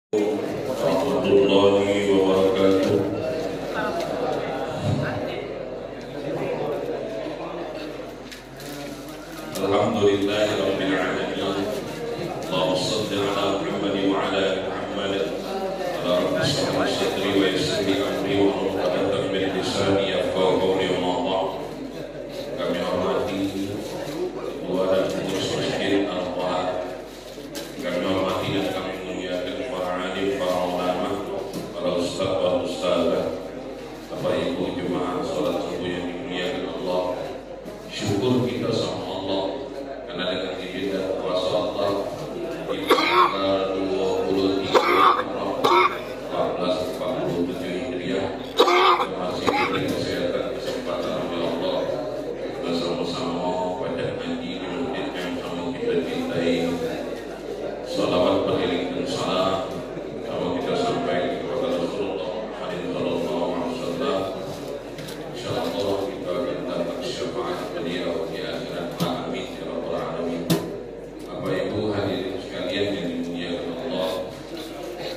warahmatullahi wabarakatuh. Alhamdulillahirabbil alamin. Allahumma shalli ala Muhammad wa ala ali Muhammad. Ala rabbi shrah li sadri wa yassir li amri wa hlul 'uqdatam min lisani yafqahu qawli wa ma. Kami hormati Ketua dan pengurus Masjid Al-Quran. Kami hormati dan kami muliakan para alim, para ulama, para ustaz, para ustazah, Bapak Ibu jemaah salat subuh yang dimuliakan Allah. Syukur kita sama Allah karena dengan izin dan kuasa Allah di tanggal 23 1447 Hijriah masih diberi kesehatan kesempatan oleh Allah kita sama-sama pada ngaji di masjid yang sama kita cintai. Salawat beriring dan salam sama kita sampai kepada Rasulullah Muhammad sallallahu alaihi wasallam. Insyaallah kita akan dapat syafaat beliau di akhirat. Amin ya rabbal alamin. Bapak Ibu hadirin sekalian yang dimuliakan Allah,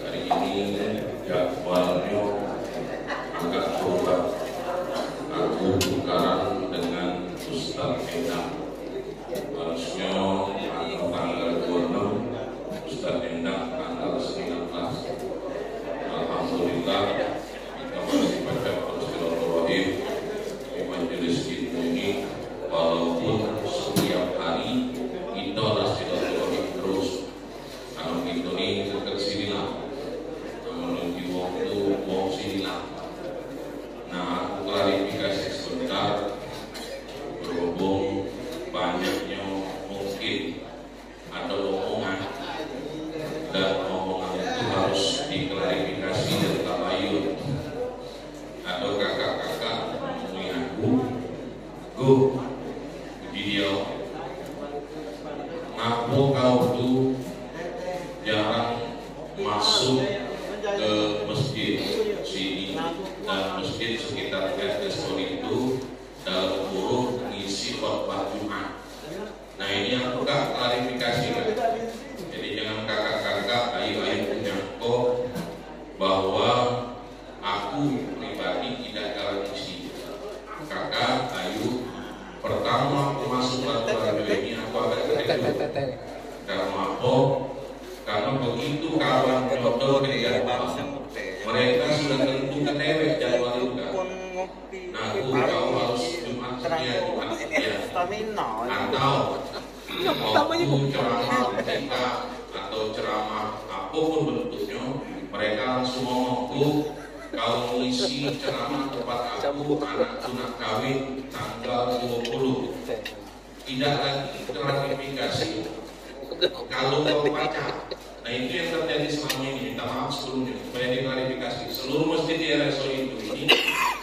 hari ini jadwalnya agak berubah. Aku tukaran dengan Ustaz Endang. Harusnya tanggal 26, Ustaz Endang tanggal 19. Alhamdulillah kita masih baca Silaturahim di majelis kita ini, walaupun setiap hari kita silaturahim terus. Kalau kita ini dekat sinilah, menuju waktu mau sinilah. Nah, aku klarifikasi sebentar berhubung banyaknya mungkin ada omongan dan omongan itu harus diklarifikasi dan tabayun. Ada kakak-kakak menemui aku, "Gu, dia ngapa kau tuh jarang masuk ke masjid sini dan masjid sekitar RS itu dalam kurung ngisi khotbah Jumat?" Nah, ini aku gak klarifikasi kan. Jadi jangan kakak-kakak ayo-ayo menyangkut bahwa aku pribadi tidak dalam isi. Kakak ayo, pertama aku masuk laporan ini aku agak terkejut. Karena apa? Karena begitu kawan jodoh jadwal, mereka sudah tentu ketewek jadwal itu kan. Nah, aku tahu harus Jumat sekian, Jumat sekian. Atau waktu ceramah mereka atau ceramah apapun bentuknya, mereka langsung ngomongku, kau mengisi ceramah tempat aku anak tunang kawin tanggal 20. Tidak lagi klarifikasi kalau kau pacar. Nah, itu yang terjadi selama ini. Minta maaf sebelumnya supaya diklarifikasi. Seluruh masjid di RSO itu ini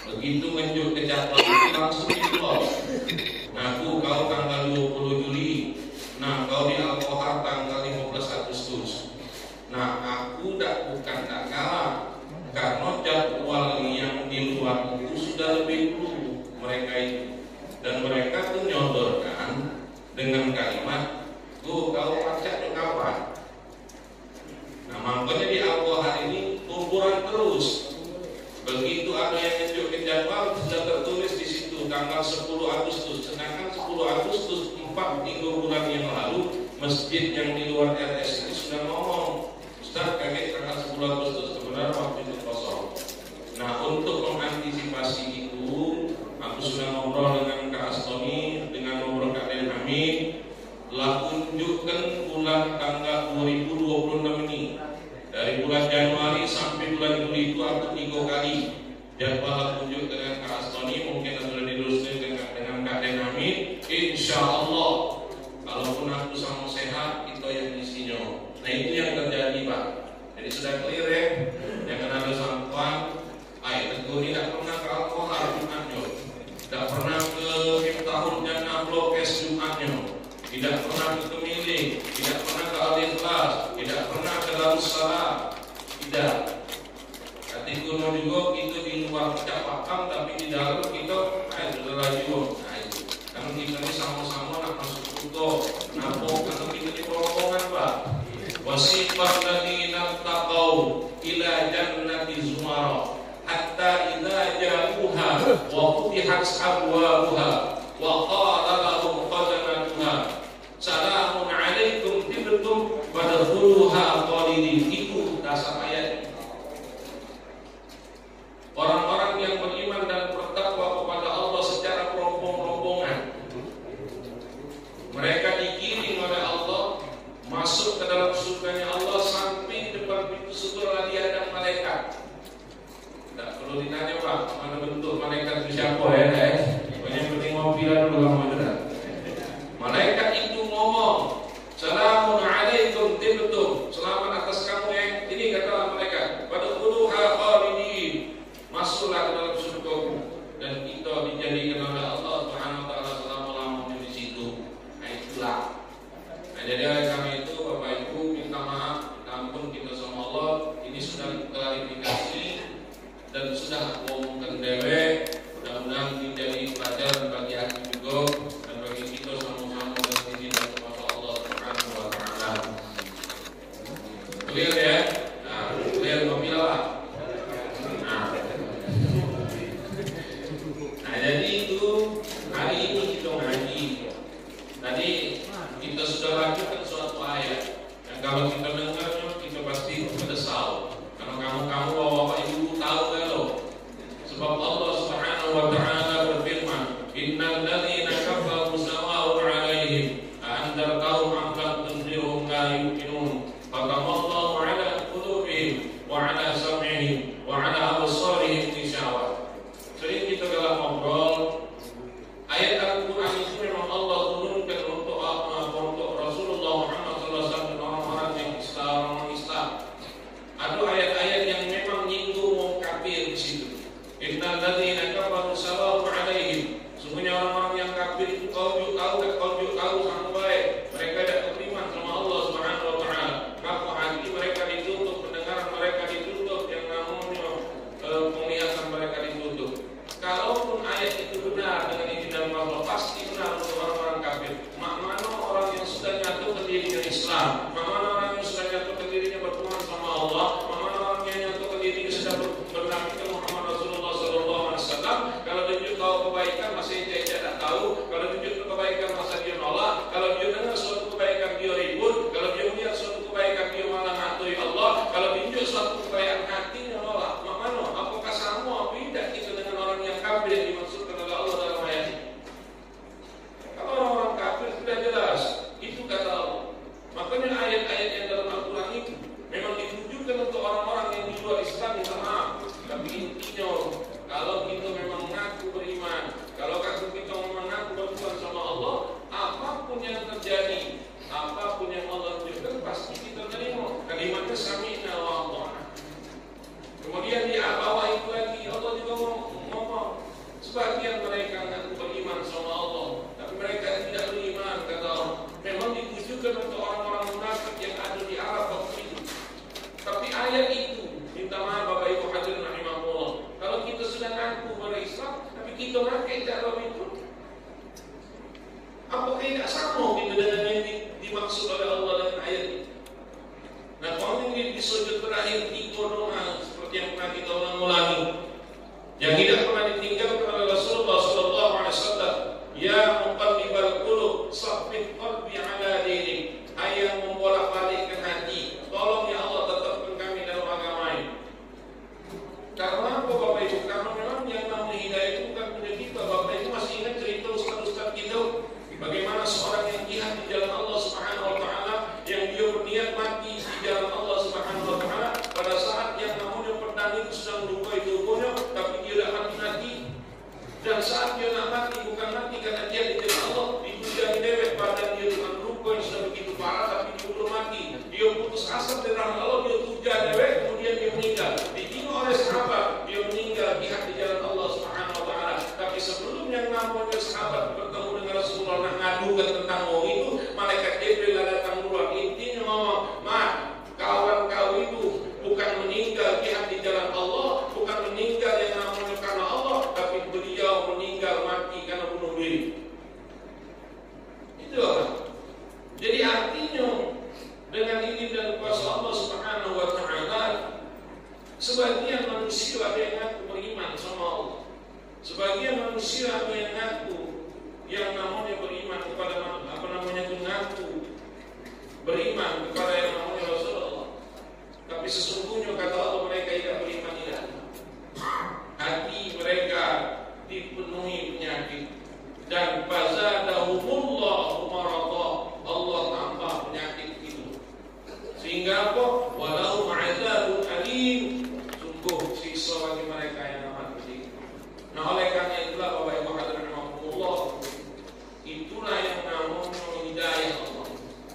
begitu menunjuk ke jadwal langsung di-call. Ngaku kau tanggal 20 Juli. Nah, kau di Al-Kohar tanggal 15 Agustus. Nah, aku bukan tak kalah karena jadwal yang di luar itu sudah lebih dulu mereka itu, dan mereka tuh nyodorkan dengan kalimat, "Kau pacak kapan?" Nah, makanya di Al-Kohar ini kumpulan terus. Begitu ada yang menunjukkan jadwal sudah tertulis di situ tanggal 10 Agustus. Sedangkan 10 Agustus 4 bulan yang lalu masjid yang di luar RS ini sudah ngomong, "Ustaz, kaget tanggal 10 Agustus sebenarnya waktu itu kosong." Nah, untuk mengantisipasi itu aku sudah ngobrol dengan Kak Astoni, dengan ngobrol Kak Den Hamid, telah tunjukkan bulan tanggal 2026 ini. Dari bulan Januari sampai bulan Juli itu aku 3 kali jadwal tunjuk dengan Kak Astoni, mungkin sudah diluruskan dengan Kak Den Hamid. Insya Allah kalaupun aku sama sehat itu yang isinya. Nah, itu yang terjadi, Pak. Jadi sudah clear ya, jangan ada sangkuan. Teguh ini tidak pernah ke Al-Kohar Jumatnya, tidak pernah ke Miftahul Jannah Blokes Jumatnya, tidak pernah ke Kemiling, tidak pernah ke Al-Ikhlas, tidak pernah ke Darussalam, tidak. Kati kuno juga itu di luar capatan, tapi di dalam kita sudah rajin. Nah, itu karena kita ini sama-sama nak masuk kuto, napok, karena kita di perompongan, Pak. Wasifat lagi nak takau qaum ila jannati zumara hatta idza ja'uha wa futihat abwabuha wa qala lahum khazanatuha salamun alaikum tibtum fadkhuluha khalidin. Itu dasar ayat. Orang-orang yang beriman dan bertakwa kepada Allah secara rombong-rombongan, mereka digiring oleh Allah masuk ke dalam surganya Allah sampai di depan pintu surga dihadap malaikat. Tidak perlu ditanya Pak, mana bentuk malaikat itu siapa ya? Yang penting mobil dulu kamu benar. Malaikat itu ngomong, salamun alaikum tibtum, selamat atas kamu yang ini, kata malaikat, fadkhuluha khalidin, masuklah ke dalam surga dan kita dijadikan oleh Allah Subhanahu wa taala selama-lamanya di situ. Nah itulah. Nah, jadi oleh karena itu Bapak Ibu minta maaf, minta ampun kita sama Allah. Ini sudah klarifikasi dan sudah ngomongkan dewe. Mudah-mudahan menjadi pelajaran bagi hati juga dan bagi kita sama-sama dan diri dan kepada Allah Subhanahu wa taala. Clear ya? Nah, clear mobillah. Nah, jadi itu hari ini kita ngaji. Tadi kita sudah lanjutkan suatu ayat yang kalau kita dengarnya kita pasti menyesal. Karena kamu bapak ibu tahu kalau sebab Allah Subhanahu wa taala berfirman, innal ladzina kafaru sawa'un 'alaihim a anzartahum am lam tunzirhum la yu'minun. Fatamallahu 'ala qulubihim wa 'ala sam'ihim wa 'ala absarihim ghishawah. Sering kita dalam ngobrol ayat Al-Quran itu memang Allah turunkan untuk Rasulullah Muhammad SAW dan orang-orang yang Islam. Ada ayat-ayat yang memang nyinggung orang kafir di situ. Innal ladzina kafaru sawa'un 'alaihim. Sungguhnya orang-orang yang kafir itu kau tahu sampai mereka tidak beriman sama Allah Subhanahu wa taala. Maka hati mereka ditutup, pendengaran mereka ditutup, yang namanya penglihatan mereka ditutup. Kalaupun ayat itu benar dengan izin dan Allah, pasti benar untuk orang-orang kafir. Mana orang yang sudah nyatu ke dirinya Islam, mana orang yang sudah nyatu ke dirinya berteman sama Allah, mana orang yang nyatu ke dirinya sudah bernabi Muhammad Rasulullah SAW. Kalau tunjuk tahu kebaikan masih dia tidak tahu, kalau tunjuk kebaikan masa dia nolak, kalau dia dengar suatu kebaikan dia ribut, kalau dia melihat suatu kebaikan dia malah ngatui Allah, kalau tunjuk suatu kebaikan hatinya nolak. Mana? Apakah sama beda kita dengan orang yang kafir yang dimaksudkan oleh Allah dalam ayat ini? Kalau orang kafir sudah jelas, itu kata Allah. Makanya ayat-ayat yang dalam Al-Quran itu memang ditujukan untuk orang-orang yang di luar Islam, minta maaf. Tapi intinya, kalau kita memang mengaku beriman, kalau kita mengaku bertuhan sama Allah, apapun yang terjadi, apapun yang Allah tunjukkan, pasti kita terima. Kalimatnya sami'na wa ata'na. Kemudian di bawah itu lagi Allah juga ngomong, sebagian mereka mengaku beriman sama Allah, tapi mereka tidak beriman, kata Allah. Memang ditujukan untuk orang-orang munafik yang ada di Arab waktu itu. Tapi ayat itu, minta maaf Bapak Ibu hadirin rahimahullah, kalau kita sudah ngaku berislam, tapi kita pakai cara itu, apakah tidak sama kita dengan yang dimaksud oleh Allah dalam ayat ini? Nah, kalau ini di sujud terakhir 3 doa seperti yang pernah kita ulangi, yang tidak pernah ditinggalkan oleh Rasulullah SAW. Ya muqallibal qulub, sabbit qalbi ala dinik. Hai yang membolak-balikkan hati, tolong ya Allah tetapkan kami dalam agama ini. Karena apa Bapak Ibu? Karena memang yang namanya hidayah itu bukan punya kita. Bapak Ibu masih ingat cerita ustaz-ustaz kita bagaimana seorang yang jihad di jalan Allah Subhanahu wa taala, yang dia berniat mati di jalan Allah Subhanahu wa taala, pada saat yang namanya pedang itu sedang melukai tubuhnya, tapi dia tidak mati. Dan saat dia nak mati, bukan mati karena dia di jalan Allah, dihujani dewek badan dia dengan luka yang sudah begitu parah, tapi dia belum mati. Dia putus asa dari rahmat Allah, dia hujani dewek, kemudian dia meninggal. Ditinggal oleh sahabat, dia meninggal jihad di jalan Allah Subhanahu wa taala. Tapi sebelum yang namanya sahabat bertemu dengan Rasulullah nak ngadukan tentang itu, malaikat Jibril datang duluan. Intinya ngomong, kawan kau itu bukan meninggal jihad di jalan Allah, bukan meninggal yang namanya karena Allah, tapi beliau meninggal mati karena sebagian manusia ada yang ngaku beriman sama Allah. Sebagian manusia ada yang ngaku yang namanya beriman kepada ngaku beriman kepada yang namanya Rasulullah. Tapi sesungguhnya kata Allah mereka tidak beriman tidak. Hati mereka dipenuhi penyakit dan fazadahumullahu maradha. Allah tambah penyakit itu. Sehingga apa? Walau ma'adzabun alim. Sungguh siksa bagi mereka yang amat pedih. Nah, oleh karena itulah Bapak Ibu hadirin rahimakumullah, itulah yang namanya hidayah Allah.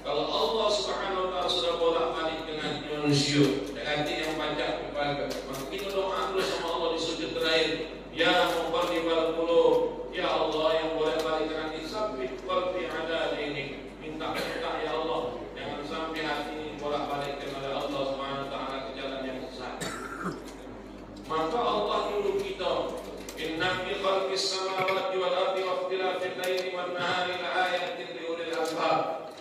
Kalau Allah Subhanahu wa taala sudah bolak-balik dengan manusia dengan hati yang panjang kepada, maka kita doa terus sama Allah di sujud terakhir, ya muqallibal qulub, ya Allah yang bolak-balik hati, sabbit qalbi ala dinik. Minta ya Allah, jangan sampai hati ini bolak-balik kepada Allah Subhanahu wa taala ke jalan yang sesat. Maka Allah nyuruh kita, inna fi khalqis samawati wal ardi wa ikhtilafil laili wan nahari la ayatin li ulil albab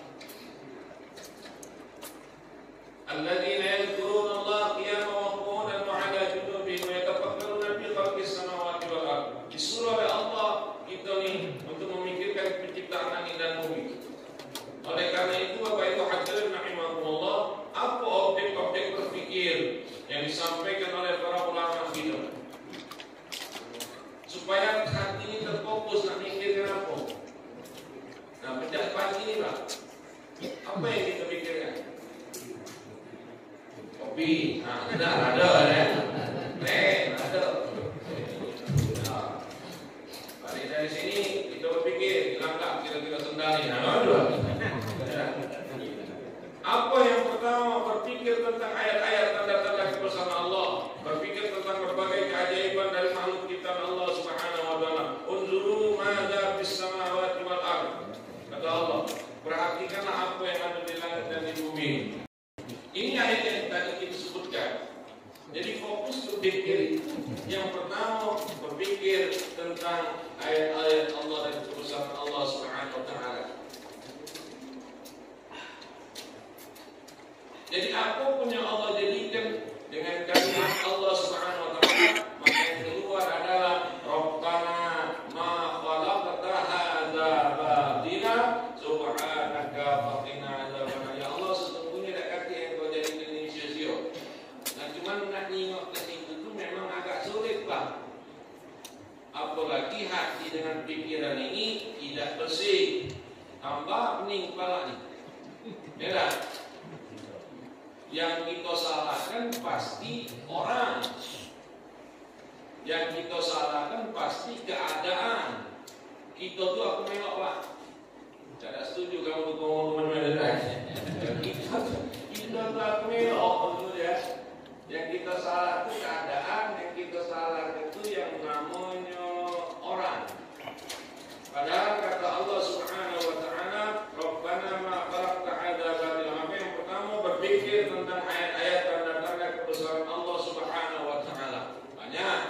alladzina yadhkuruna Allah qiyaman wa qu'udan wa 'ala junubihim wa yatafakkaruna fi khalqis samawati wal ardi. Disuruh oleh Allah kita ni untuk memikirkan penciptaan langit dan bumi. Oleh karena itu Bapak Ibu hadirin rahimakumullah, apa objek-objek berpikir yang disampaikan oleh para ulama kita supaya hati ini terfokus nak mikirkan apa? Nah, benda pagi ini Pak, apa yang kita pikirkan? Kopi, ada ya, ada. Nah, balik dari sini kita berpikir, langkah kira-kira sendalnya, ada. Apa yang pertama, berpikir tentang ayat-ayat tanda-tanda kebesaran Allah, berpikir tentang berbagai keajaiban dari makhluk ciptaan Allah Subhanahu wa taala. Unzuru madza fis samawati wal ardh. Kata Allah, perhatikanlah apa yang ada di langit dan di bumi. Ini ayat yang tadi kita sebutkan. Jadi fokus berpikir. Yang pertama berpikir tentang ayat-ayat Allah dan kebesaran Allah Subhanahu wa taala. Jadi apapun yang Allah jadikan dengan kalimat Allah Subhanahu wa taala, maka yang keluar adalah Rabbana ma khalaqta hadza batila subhanaka faqina adzabannar. Ya Allah, sesungguhnya tak kata yang kau jadikan ini sia-sia. Nah, cuma nak tengok ke situ tu memang agak sulit Pak. Apalagi hati dengan pikiran ini tidak bersih, tambah pening kepala ni. Ya tak? Yang kita salahkan pasti orang, yang kita salahkan pasti keadaan. Kita tuh aku melok Pak, tidak setuju kamu dukung teman-teman. Kita tuh aku melok ya. Yang kita salah itu keadaan, yang kita salah itu yang namanya orang. Padahal kata Allah Subhanahu wa taala, Rabbana ma khalaqta hadza batila. Maka yang pertama berpikir tentang ayat-ayat tanda-tanda kebesaran Allah Subhanahu wa taala. Banyak.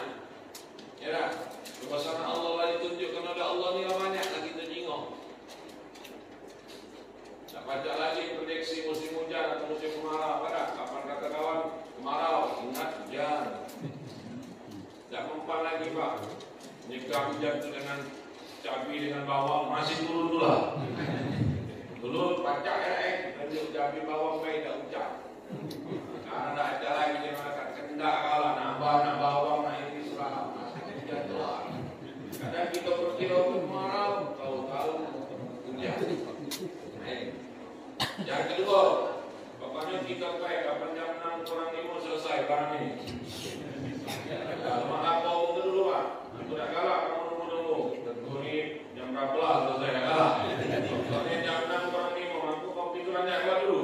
Ya, kebesaran Allah lah ditunjukkan oleh Allah ni banyak lagi kita jingok. Tak baca lagi prediksi musim hujan atau musim kemarau. Pada kapan kata kawan kemarau, ingat hujan. Tak mempan lagi Pak. Jika hujan itu dengan cabai dengan bawang masih turun dulu lah. Dulu pacak lanjut cabai bawang baik tak hujan. Karena tak ada lagi yang akan kendak kalah nak bawang nak ini surah masih hujan doa. Kadang kita berkira kemarau, tahu-tahu hujan. Yang kedua, pokoknya kita baik kapan jam 6 kurang 5 selesai barang ini. Kalau malah bau dulu Pak, aku tak kalah kamu nunggu. Tentu ni jam berapa lah selesai tak kalah. Pokoknya jam 6 kurang 5, aku kopi kurangnya keluar dulu.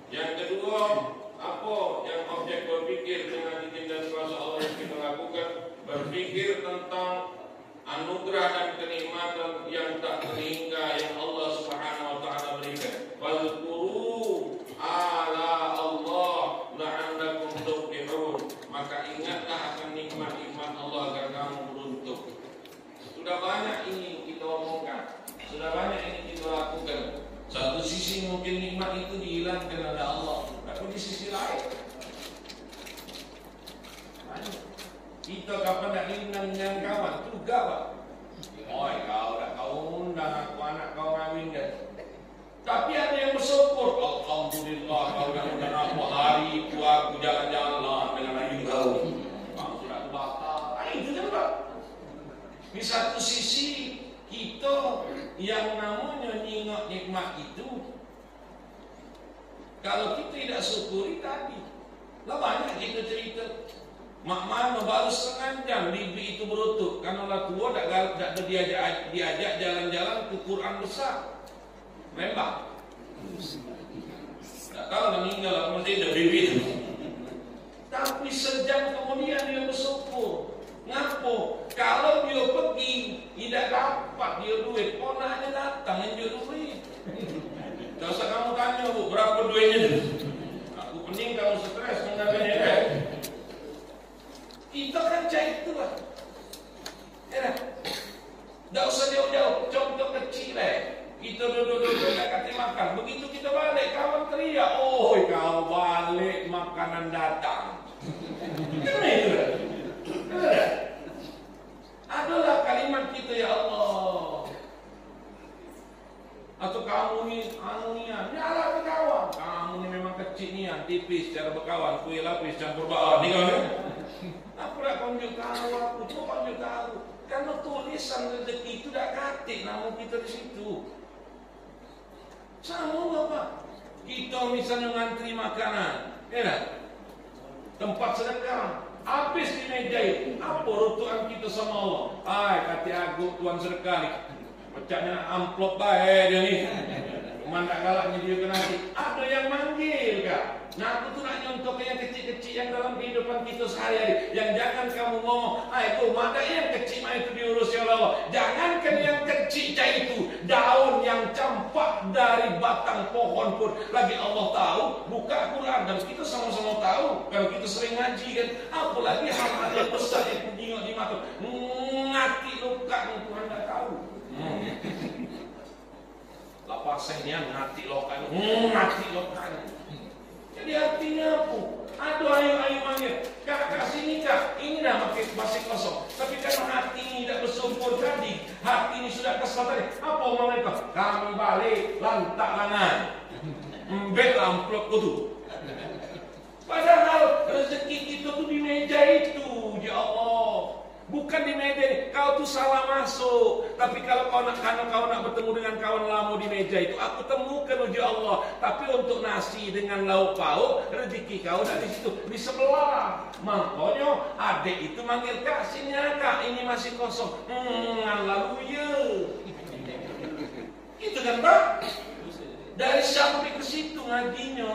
Yang kedua, apa yang objek berpikir dengan izin dan kuasa Allah yang kita lakukan? Berpikir tentang anugerah dan kenikmatan yang tak terhingga yang Allah Subhanahu wa taala berikan. Wazkuru ala Allah la'allakum tuflihun. Maka ingatlah akan nikmat-nikmat Allah agar kamu beruntung. Sudah banyak ini kita omongkan, sudah banyak ini kita lakukan. Satu sisi mungkin nikmat itu dihilangkan oleh Allah, tapi di sisi lain Kita kapan nak lindang dengan kawan juga Pak. Oi kau dah kau undang aku anak kau kahwin kan. Tapi ada yang bersyukur, alhamdulillah kau dah undang aku hari itu aku jalan-jalan dengan ayu kau. Kau sudah bakal. Itu kan Pak. Di satu sisi kita yang namanya nyingok nikmat itu, kalau kita tidak syukuri tadi, lah banyak kita cerita. Mak mana baru setengah jam bibi itu berutuk karena lah tua tak diajak jalan-jalan ke Quran besar Lembang. Tak tahu nak meninggal lah mesti ada bibi itu. Tapi sejam kemudian dia bersyukur. Ngapo? Kalau dia pergi tidak dapat dia duit, ponaknya datang yang duit. Tak usah kamu tanya bu, berapa duitnya? Aku pening kamu stres mengenai kan? Kita kan cari itu lah. Tak usah jauh-jauh. Contoh kecil lah. Kita duduk-duduk nak kata makan. Begitu kita balik, kawan teriak, "Oh, kau balik, makanan datang." Kenapa itu? Adalah kalimat kita, ya Allah. Atau kamu ni, nyala ke kawan. Kamu ni memang kecil ni, tipis cara berkawan. Kuih lapis campur bawah. Ni kawan. Aku nak tunjuk tahu, aku cuba tunjuk tahu. Karena tulisan rezeki itu dah katik nama kita di situ. Sama apa? Kita misalnya ngantri makanan, tempat sedekah, habis di meja itu, apa rutuan kita sama Allah? Kata aku tuan sedekah ni, pecahnya amplop baik dia ni. Mandak galaknya dia kena nanti. Ada yang manggil kak. Nah aku tu nak nyontok yang kecil-kecil yang dalam kehidupan kita sehari-hari. Yang jangan kamu ngomong, mana yang kecil mah itu diurus ya Allah. Jangankan yang kecil itu, daun yang campak dari batang pohon pun lagi Allah tahu. Buka Quran dan kita sama-sama tahu. Kalau kita sering ngaji kan, apalagi hal-hal yang besar yang menjingok di mata. Ngati luka Tuhan tak tahu. Lapasnya ngati lokan. Jadi artinya apa? Aduh ayo manggil. Kak sini kak. Ini dah masih kosong. Tapi karena hati ini tidak bersumpur tadi. Hati ini sudah kesal tadi. Apa mereka? Kami balik lantak langan. Embek amplop tu. Padahal rezeki kita tu di meja itu. Ya Allah. Bukan di meja ini. Kau tu salah masuk. Tapi kalau kau nak bertemu dengan kawan lama di meja itu, aku temukan uji Allah. Tapi untuk nasi dengan lauk pauk, rezeki kau dah di situ, di sebelah. Makanya adik itu manggil kak, sini kak, ini masih kosong. Lalu ya. Itu kan Pak? Dari sampai ke situ ngajinya.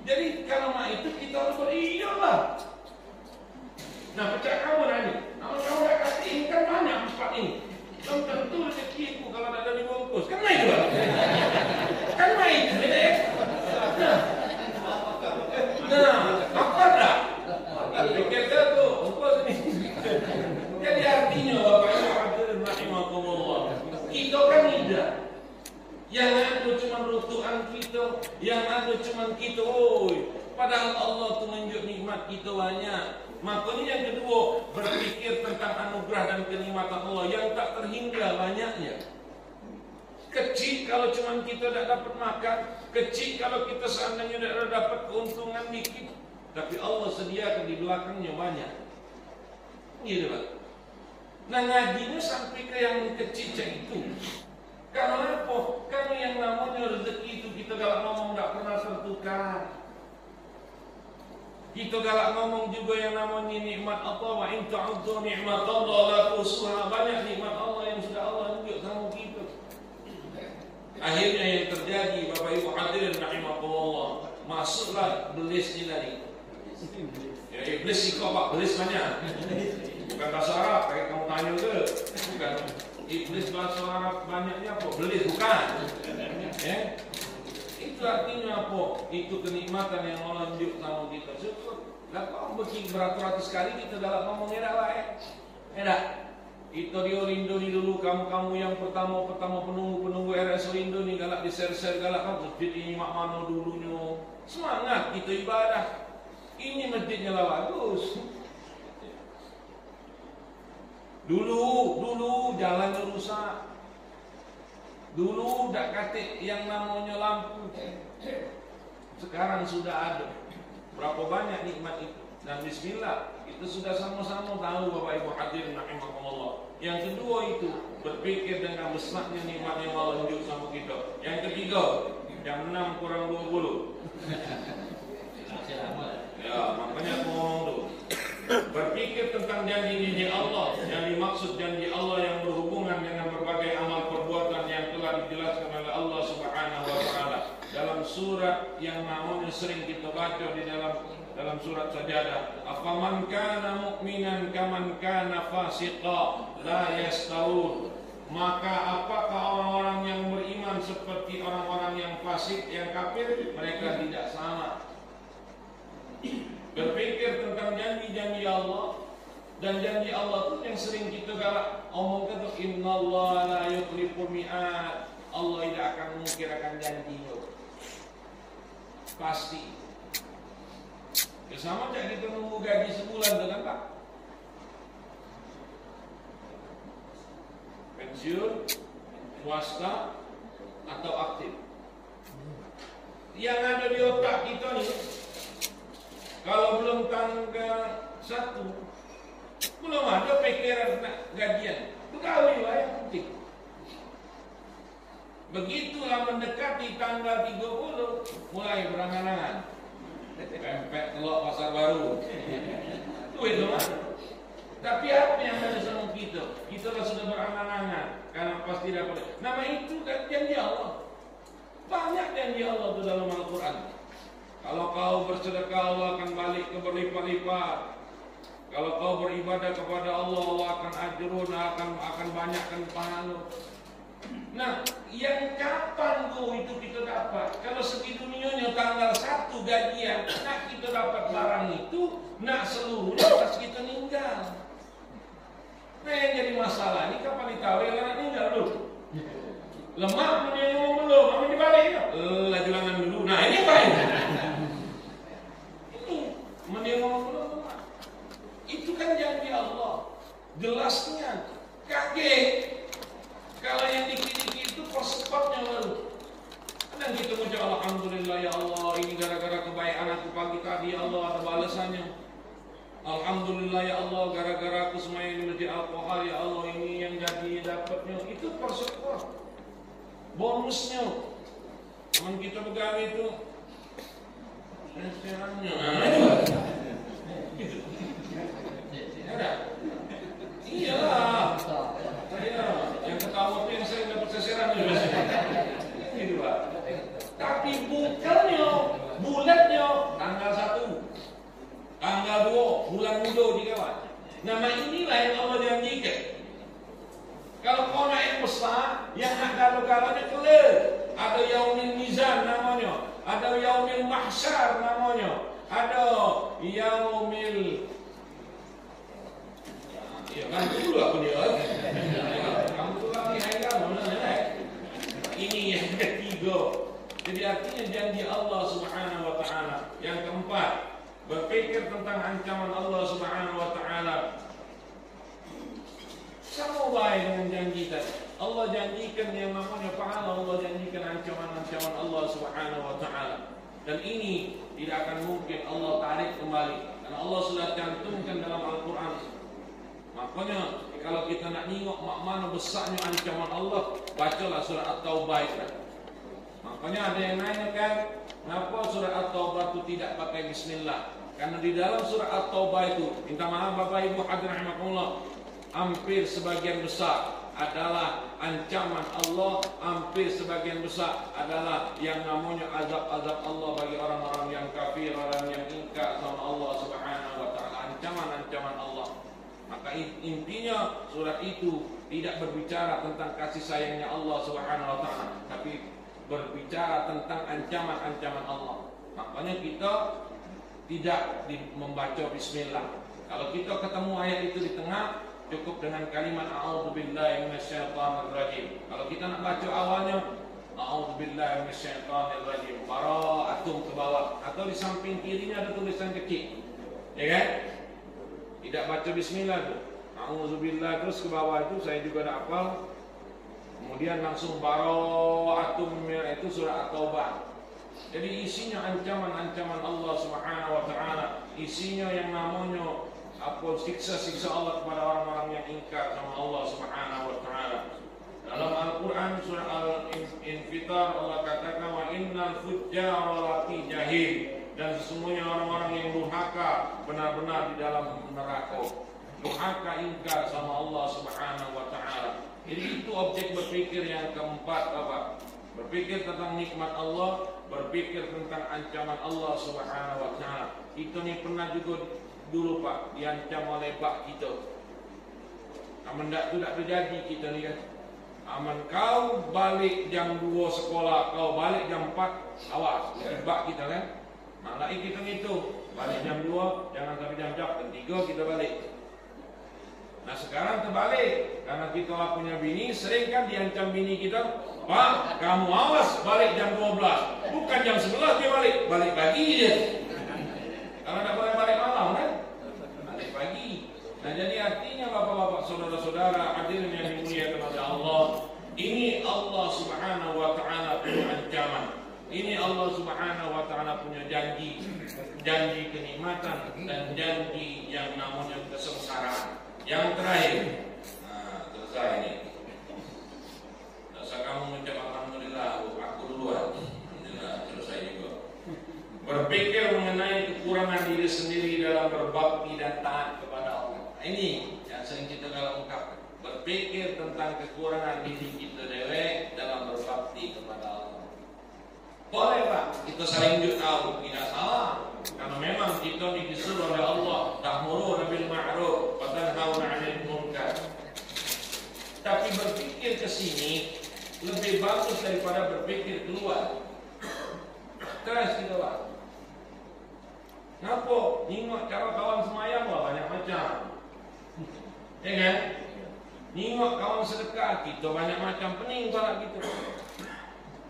Jadi kalau mak itu kita harus beriyalah. Nah, pecah kamu nanya, kamu dah kasih ini kan banyak 4 ini. Belum tentu rezekiku kalau tak ada dibungkus. Kan main juga. Kan main. Nah, apa dah? Pikir tu, bungkus ni. Jadi artinya Bapak Ibu hadirin rahimakumullah. Kita kan tidak. Yang ada cuma rutuhan kita, yang ada cuma kita. Padahal Allah tunjuk nikmat kita banyak. Makanya yang kedua, berpikir tentang anugerah dan kenikmatan Allah yang tak terhingga banyaknya. Kecil kalau cuma kita tak dapat makan, kecil kalau kita seandainya tak dapat keuntungan dikit, tapi Allah sediakan di belakangnya banyak. Gitu Pak. Nah ngajinya sampai ke yang kecil itu. Karena apa? Karena yang namanya rezeki itu kita kalau ngomong tak pernah tertukar. Kita galak ngomong juga yang namanya nikmat Allah. Wa in ta'udhu nikmat Allah la tuhsuha. Banyak nikmat Allah yang sudah Allah tunjuk sama kita. Akhirnya yang terjadi Bapak Ibu hadirin rahimakumullah, masuklah iblis ni tadi. Ya iblis ikut Pak, iblis banyak. Bukan bahasa Arab, kayak kamu tanya ke? Bukan. Iblis bahasa Arab banyaknya apa? Iblis bukan. Itu artinya apa? Itu kenikmatan yang Allah tunjuk sama kita. Syukur. Lah kau beratus-ratus kali kita dalam ngomongnya dah lah dah. Itu di Orindo ni dulu, kamu yang pertama penunggu RS Orindo ni galak di share galak kan masjid ini mak mana dulunya. Semangat kita ibadah. Ini masjidnya lah bagus. Dulu jalannya rusak. Dulu tak katik yang namanya lampu. Sekarang sudah ada. Berapa banyak nikmat itu. Dan bismillah, itu sudah sama-sama tahu Bapak Ibu hadirin rahimakumullah. Yang kedua itu berpikir dengan besarnya nikmat yang Allah tunjuk sama kita. Yang ketiga, jam 6 kurang 20. Ya, makanya aku ngomong tuh. Berpikir tentang janji-janji Allah. Yang dimaksud janji Allah yang berhubungan dengan berbagai amal perbuatan yang telah dijelaskan oleh Allah Subhanahu wa taala dalam surat yang namanya sering kita baca di dalam surat Sajadah. Afaman kana mu'minan kaman kana fasiqa la yastawun. Maka apakah orang-orang yang beriman seperti orang-orang yang fasik, yang kafir? Mereka tidak sama. Berpikir tentang janji-janji Allah. Dan janji Allah itu yang sering kita omongkan itu, innallaha la yukhliful mi'ad. Allah tidak akan mengkirakan janjinya. Pasti. Ya sama kayak kita nunggu gaji sebulan dengan Pak. Pensiun, swasta, atau aktif. Yang ada di otak kita nih, kalau belum tanggal 1, belum ada pikiran gajian. Pegawai lah yang penting. Begitulah mendekati tanggal 30, mulai berangan-angan. Pempek telok pasar baru. Itu mah. Tapi apa yang ada sama kita? Kita lah sudah berangan-angan karena pasti dapat. Nama itu kan janji Allah. Banyak janji Allah itu dalam Al-Quran. Kalau kau bersedekah, Allah akan balik ke berlipat-lipat. Kalau kau beribadah kepada Allah, Allah akan ajrun, akan banyakkan pahala. Nah, yang kapan tuh itu kita dapat? Kalau segi dunianya tanggal 1 gajian, nak kita dapat barang itu, nak seluruhnya pas kita meninggal. Nah, yang jadi masalah ini kapan ditahu yang anak meninggal dulu? Lemak menengok belum, kami dibalik ya? Lajulangan dulu. Nah, ini apa ini? Ini menengok belum lemak. Itu kan janji Allah. Jelasnya kaget. Kalau yang dikit-dikit itu percepatnya baru. Dan kita mengucap alhamdulillah ya Allah, ini gara-gara kebaikan aku pagi tadi ya Allah ada balasannya. Alhamdulillah ya Allah, gara-gara aku semayang di masjid Al-Qahar ya Allah, ini yang jadi dapatnya. Itu percepat. Bonusnya. Teman kita pegawai itu restorannya. Ada? Iyalah. Iya, yang ketawa itu yang saya dapat seseran juga. Gitu Pak. Tapi bulannya tanggal 1, tanggal 2, bulan muda dikawan. Nama inilah yang Allah janjikan. Kalau kau nak yang besar, yang nak galau-galaunya kelar. Ada yaumil mizan namanya, ada yaumil mahsyar namanya, ada yaumil. Ya kan dulu aku dia. Kamu tuh lagi kamu ini yang ketiga. Jadi artinya janji Allah Subhanahu wa taala. Yang keempat, berpikir tentang ancaman Allah Subhanahu wa taala. Sama baik dengan janji tadi. Allah janjikan yang namanya pahala, Allah janjikan ancaman-ancaman Allah Subhanahu wa taala. Dan ini tidak akan mungkin Allah tarik kembali. Karena Allah sudah cantumkan dalam Al-Qur'an. Makanya kalau kita nak nengok mana besarnya ancaman Allah, bacalah surat At-Taubah itu. Makanya ada yang nanya kan, kenapa surat At-Taubah itu tidak pakai bismillah? Karena di dalam surat At-Taubah itu, minta maaf Bapak Ibu hadirin rahimakumullah, hampir sebagian besar adalah ancaman Allah, hampir sebagian besar adalah yang namanya azab-azab Allah bagi orang-orang yang kafir, orang yang ingkar sama Allah Subhanahu wa taala, ancaman-ancaman Allah. Maka intinya surat itu tidak berbicara tentang kasih sayangnya Allah Subhanahu wa taala, tapi berbicara tentang ancaman-ancaman Allah. Makanya kita tidak membaca bismillah. Kalau kita ketemu ayat itu di tengah, cukup dengan kalimat a'udzubillahi minasyaitonirrajim. Kalau kita nak baca awalnya a'udzubillahi minasyaitonirrajim, bara'atum ke bawah, atau di samping kirinya ada tulisan kecil. Ya kan? Tidak baca bismillah tu. A'udzubillah, terus ke bawah itu saya juga ada hafal. Kemudian langsung bara'atum itu surah At-Taubah. Jadi isinya ancaman-ancaman Allah Subhanahu wa taala, isinya yang namanya siksa-siksa Allah kepada orang-orang yang ingkar sama Allah Subhanahu wa taala. Dalam Al-Qur'an surah Al-Infitar Allah katakan wa innal fujjara lafi jahim, dan sesungguhnya orang-orang yang durhaka benar-benar di dalam neraka. Durhaka ingkar sama Allah Subhanahu wa taala. Jadi itu objek berpikir yang keempat, Bapak. Berpikir tentang nikmat Allah, berpikir tentang ancaman Allah Subhanahu wa taala. Kita ni pernah juga dulu, Pak, diancam oleh bak kita. Aman tak tu tak terjadi kita ni kan. Aman kau balik jam 2 sekolah, kau balik jam 4, awas, bak kita kan. Malah kita ngitung, balik jam 2, jangan sampai jam 3 kita balik. Nah sekarang terbalik, karena kita punya bini, sering kan diancam bini kita, Pak, kamu awas balik jam 12, bukan jam 11 dia balik pagi dia. Kalau tak boleh balik malam kan, balik pagi. Nah jadi artinya bapak-bapak, saudara-saudara, hadirin yang dimuliakan oleh Allah, ini Allah Subhanahu wa taala punya ancaman. Ini Allah Subhanahu wa taala punya janji kenikmatan dan janji yang namanya kesengsaraan. Yang terakhir, selesai ini. Dasar kamu mengucap alhamdulillah, aku duluan. Alhamdulillah, selesai juga. Berpikir mengenai kekurangan diri sendiri dalam berbakti dan taat kepada Allah. Ini yang sering kita kalau ungkapkan. Berpikir tentang kekurangan diri kita dewek dalam berbakti kepada Allah. Boleh Pak, kita saling tahu, tidak salah. Karena memang kita disuruh oleh Allah, ta'muruna bil ma'ruf wa tanhauna 'anil munkar. Tapi berpikir ke sini lebih bagus daripada berpikir keluar. Keras kita Pak. Kenapa? Nengok cara kawan semayang lah banyak macam. Ya kan? Nengok kawan sedekah kita banyak macam, pening pala kita.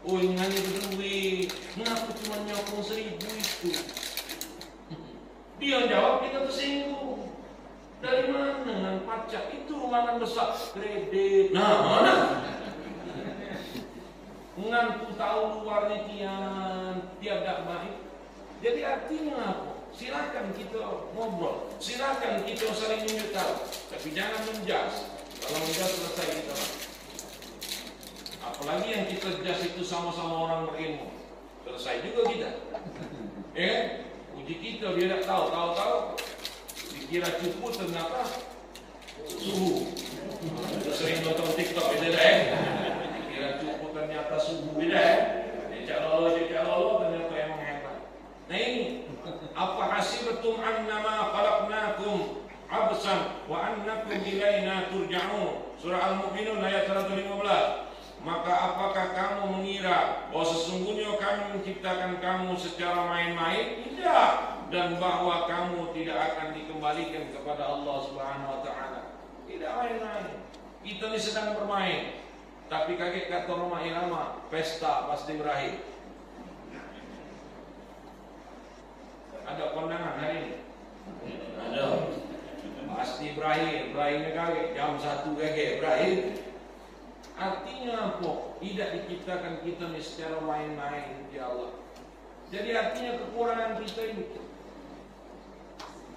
Oh ingat itu duit, kenapa cuma nyokong 1.000 itu? Dia jawab, kita tersinggung. Dari mana dengan pajak itu mana besar kredit? Nah mana? Ngantu tahu luarnya tiada baik. Jadi artinya apa? Silakan kita ngobrol, silakan kita saling menyukai, tapi jangan menjas. Kalau menjas selesai kita. Apalagi yang kita jas itu sama-sama orang berilmu, selesai juga kita. Uji kita dia tak tahu dikira cukup ternyata suhu. Kita sering nonton TikTok beda dikira cukup ternyata suhu beda cak lolo ternyata emang hebat. Nah ini apa hasibatum annama khalaqnakum absan wa annakum ilaina turja'un, surah Al-Mu'minun ayat 115. Maka apakah kamu mengira bahwa sesungguhnya kami menciptakan kamu secara main-main? Tidak. Dan bahwa kamu tidak akan dikembalikan kepada Allah Subhanahu wa taala. Tidak main-main. Kita ini sedang bermain. Tapi kaget kata Roma Irama, pesta pasti berakhir. Ada kondangan hari ini? Ada. Pasti berakhir. Berakhirnya kaget. Jam 1 kaget berakhir. Artinya apa? Tidak diciptakan kita ni secara main-main, ya Allah. Jadi artinya kekurangan kita ini.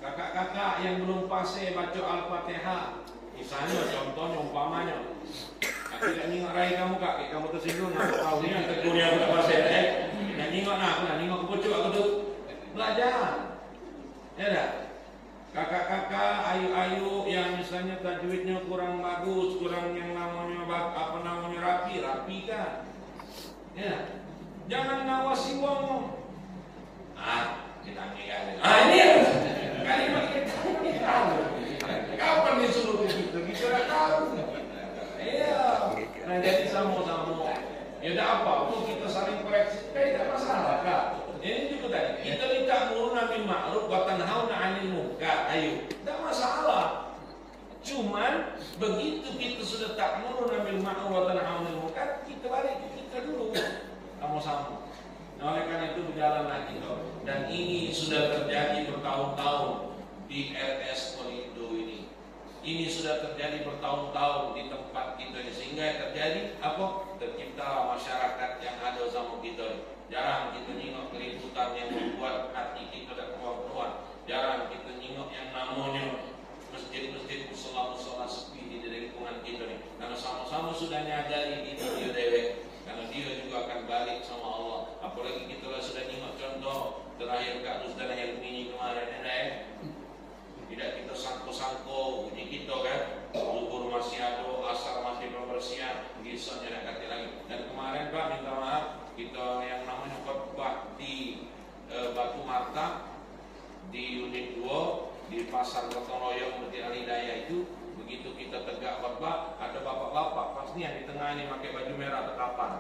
Kakak-kakak yang belum fase baca Al-Fatihah, misalnya contohnya umpamanya, aku tidak nengok rai kamu kak, kamu tersinggung, aku tahu ni yang tegur yang belum fase, nak nengok nak, aku nak nengok kepucuk aku tu belajar, ya dah. Kakak-kakak, ayu-ayu yang misalnya tajwidnya kurang bagus, kurang yang namanya rapi kan? Ya, jangan ngawasi wong. Kita ambil. Ini kalimat kita. Kapan disuruh begitu? Kita tak tahu. Iya. Nah jadi sama-sama. Ya tak apa, kita saling koreksi. Tidak masalah kak. Ini juga tadi, kita minta ta'muruna bil ma'ruf wa tanhauna 'anil munkar. Ayo, tidak masalah. Cuman begitu kita sudah ta'muruna bil ma'ruf wa tanhauna 'anil munkar, kita balik ke kita dulu sama-sama. Nah, oleh karena itu berjalan lagi dan ini sudah terjadi bertahun-tahun di RS Kolindo ini. Ini sudah terjadi bertahun-tahun di tempat kita ini, sehingga terjadi apa? Tercipta masyarakat yang ada sama kita. Jarang kita nengok keributan yang membuat hati kita dan keruan-keruan. Jarang kita nengok yang namanya masjid-masjid, musola-musola sepi di lingkungan kita ni. Karena sama-sama sudah nyadari itu dia dewek. Karena dia juga akan balik sama Allah. Apalagi kita lah sudah nengok contoh terakhir Kak Ustaz yang ini kemarin ni. Tidak kita sangko-sangko bunyi kita kan, zuhur masih ada, asar masih pembersihan, besoknya nak kata lagi. Dan kemarin Pak minta maaf, kita yang namanya khotbah di Batu Marta di unit 2 di pasar Gotong Royong Masjid Al-Hidayah itu, begitu kita tegak khotbah, ada bapak-bapak pasti yang di tengah ini pakai baju merah atau kapan.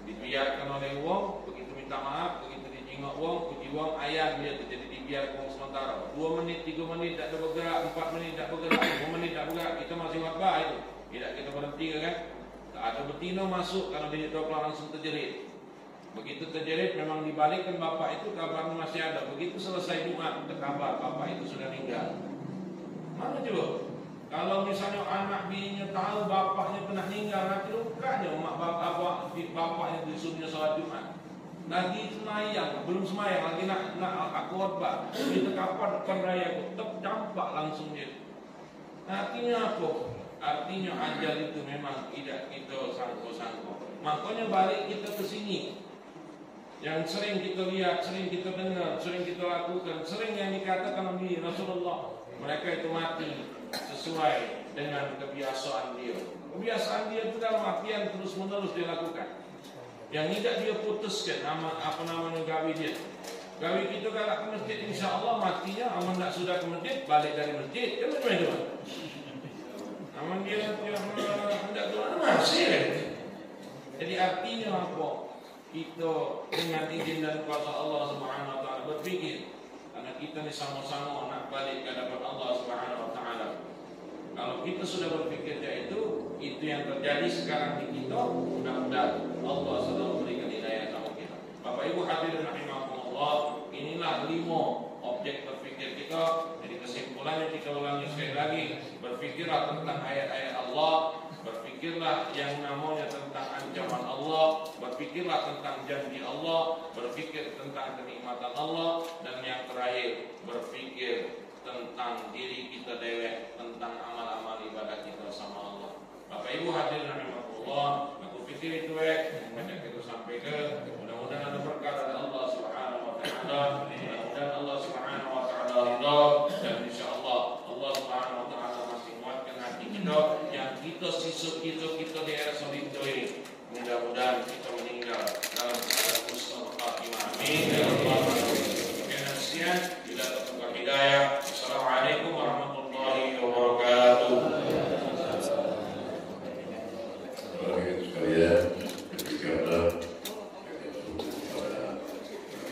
Dibiarkan oleh wong, begitu minta maaf, begitu dijingok wong, puji wong, ayam dia jadi dibiarkan sementara 2 menit, 3 menit tak ada bergerak, 4 menit tak bergerak, 5 menit tak bergerak, kita masih khotbah itu. Tidak kita berhenti kan? Tak ada betina masuk, kalau dia toplah langsung terjerit. Begitu terjerit memang dibalikkan bapak itu, kabarnya masih ada. Begitu selesai Jumat, terkabar bapak itu sudah meninggal. Mana coba? Kalau misalnya anak bininya tahu bapaknya pernah meninggal, nanti lukanya mak bapaknya disuruhnya sholat Jumat. Lagi semayang, belum semayang lagi nak khotbah. Kita kapan depan raya tetap campak langsung dia. Artinya apa? Artinya ajal itu memang tidak kita sangko-sangko. Makanya balik kita ke sini. Yang sering kita lihat, sering kita dengar, sering kita lakukan, sering yang dikatakan Nabi Rasulullah, mereka itu mati sesuai dengan kebiasaan dia. Kebiasaan dia itu dalam artian terus menerus dia lakukan. Yang tidak dia putuskan apa namanya gawi dia. Gawi kita kalau ke masjid, insya Allah matinya aman tak sudah ke masjid, balik dari masjid, kan macam itu. Aman dia hendak keluar masih. Jadi artinya apa? Kita dengan izin dan kuasa Allah Subhanahu Wa Taala berpikir, karena kita ni sama-sama nak balik ke hadapan Allah Subhanahu Wa Taala. Kalau kita sudah berpikir itu yang terjadi sekarang di kita. Mudah-mudahan Allah selalu memberikan hidayah sama kita. Bapak Ibu hadirin rahimakumullah, inilah 5 objek berpikir kita. Jadi kesimpulannya kita ulangi sekali lagi, berpikirlah tentang ayat-ayat Allah, berpikirlah yang namanya tentang ancaman Allah, berpikirlah tentang janji Allah, berpikir tentang kenikmatan Allah, dan yang terakhir berpikir tentang diri kita dewek, tentang amal-amal ibadah kita sama Allah. Bapak Ibu hadirin rahimakumullah, aku pikir itu banyak kita sampaikan. Mudah-mudahan ada berkah dari Allah Subhanahu Wa Taala. Mudah-mudahan Allah Subhanahu Wa Taala ridha, dan insyaallah Allah Subhanahu Wa Taala masih menguatkan hati kita yang kita sisuk kita di era solidito ini. Mudah-mudahan kita meninggal dalam keadaan husnul khatimah. Amin ya Allah.